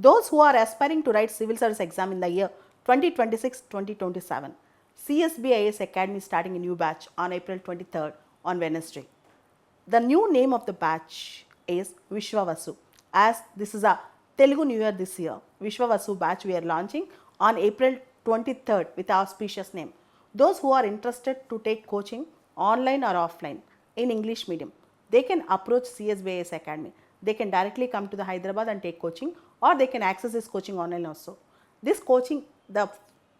Those who are aspiring to write civil service exam in the year 2026-2027, CSBIS Academy is starting a new batch on April 23rd on Wednesday. The new name of the batch is Vishwavasu. As this is a Telugu New Year this year, Vishwavasu batch we are launching on April 23rd with our auspicious name. Those who are interested to take coaching online or offline in English medium, they can approach CSBIS Academy. They can directly come to the Hyderabad and take coaching, or they can access this coaching online also. This coaching, the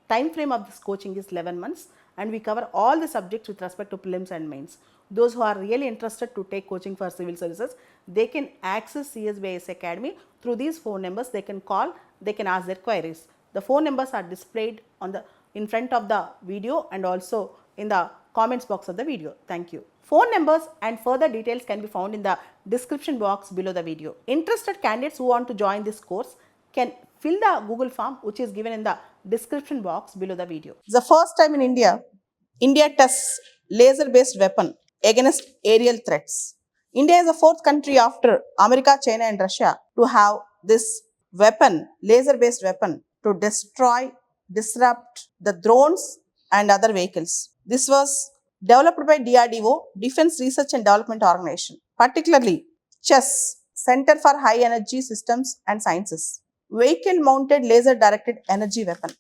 time frame of this coaching is 11 months, and we cover all the subjects with respect to prelims and mains. Those who are really interested to take coaching for civil services, they can access CSBIS Academy through these phone numbers. They can call, they can ask their queries. The phone numbers are displayed on the in front of the video and also in the comments box of the video. Thank you. Phone numbers and further details can be found in the description box below the video. Interested candidates who want to join this course can fill the Google form which is given in the description box below the video. It's the first time in India tests laser-based weapon against aerial threats. India is the fourth country after America, China and Russia to have this weapon, laser-based weapon, to destroy, disrupt the drones and other vehicles. This was developed by DRDO, Defense Research and Development Organization, particularly CHESS, Center for High Energy Systems and Sciences. Vehicle Mounted Laser Directed Energy Weapon.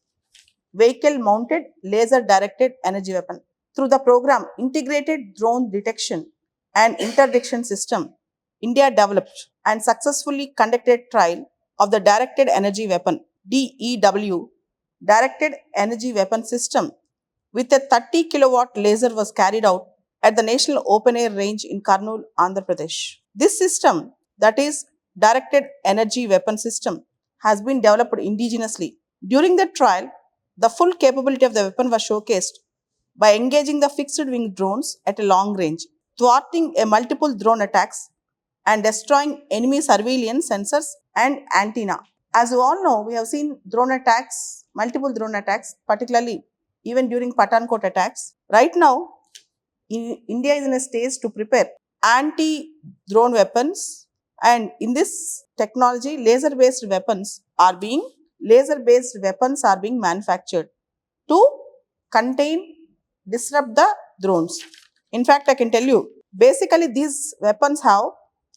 Vehicle Mounted Laser Directed Energy Weapon. Through the program Integrated Drone Detection and Interdiction System, India developed and successfully conducted trial of the Directed Energy Weapon, DEW, Directed Energy Weapon System with a 30 kilowatt laser was carried out at the National Open Air Range in Kurnool, Andhra Pradesh. This system, that is Directed Energy Weapon System, has been developed indigenously. During the trial, the full capability of the weapon was showcased by engaging the fixed-wing drones at a long range, thwarting a multiple drone attacks and destroying enemy surveillance sensors and antenna. As you all know, we have seen drone attacks, multiple drone attacks, particularly even during Pathankot attacks. Right now, India is in a stage to prepare anti-drone weapons, and in this technology, laser-based weapons are being manufactured to contain, disrupt the drones. In fact, I can tell you, basically these weapons have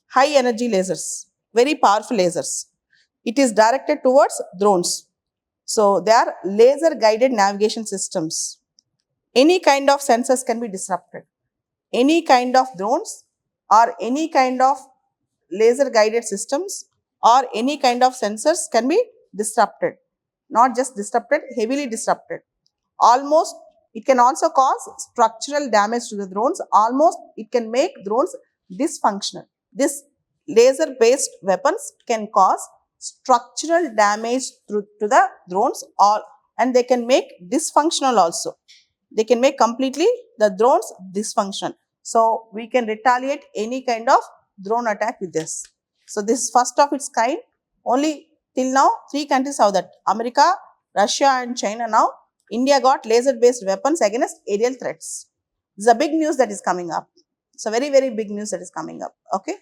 high energy lasers, very powerful lasers. It is directed towards drones. So, they are laser guided navigation systems. Any kind of sensors can be disrupted. Any kind of drones or any kind of laser guided systems or any kind of sensors can be disrupted. Not just disrupted, heavily disrupted. Almost, it can also cause structural damage to the drones. Almost, it can make drones dysfunctional. This laser based weapons can cause structural damage to the drones, and they can make dysfunctional also. They can make completely the drones dysfunctional. So, we can retaliate any kind of drone attack with this. So, this is first of its kind. Only till now 3 countries have that: America, Russia and China. Now, India got laser based weapons against aerial threats. This is a big news that is coming up. It's a very, very big news that is coming up. Okay.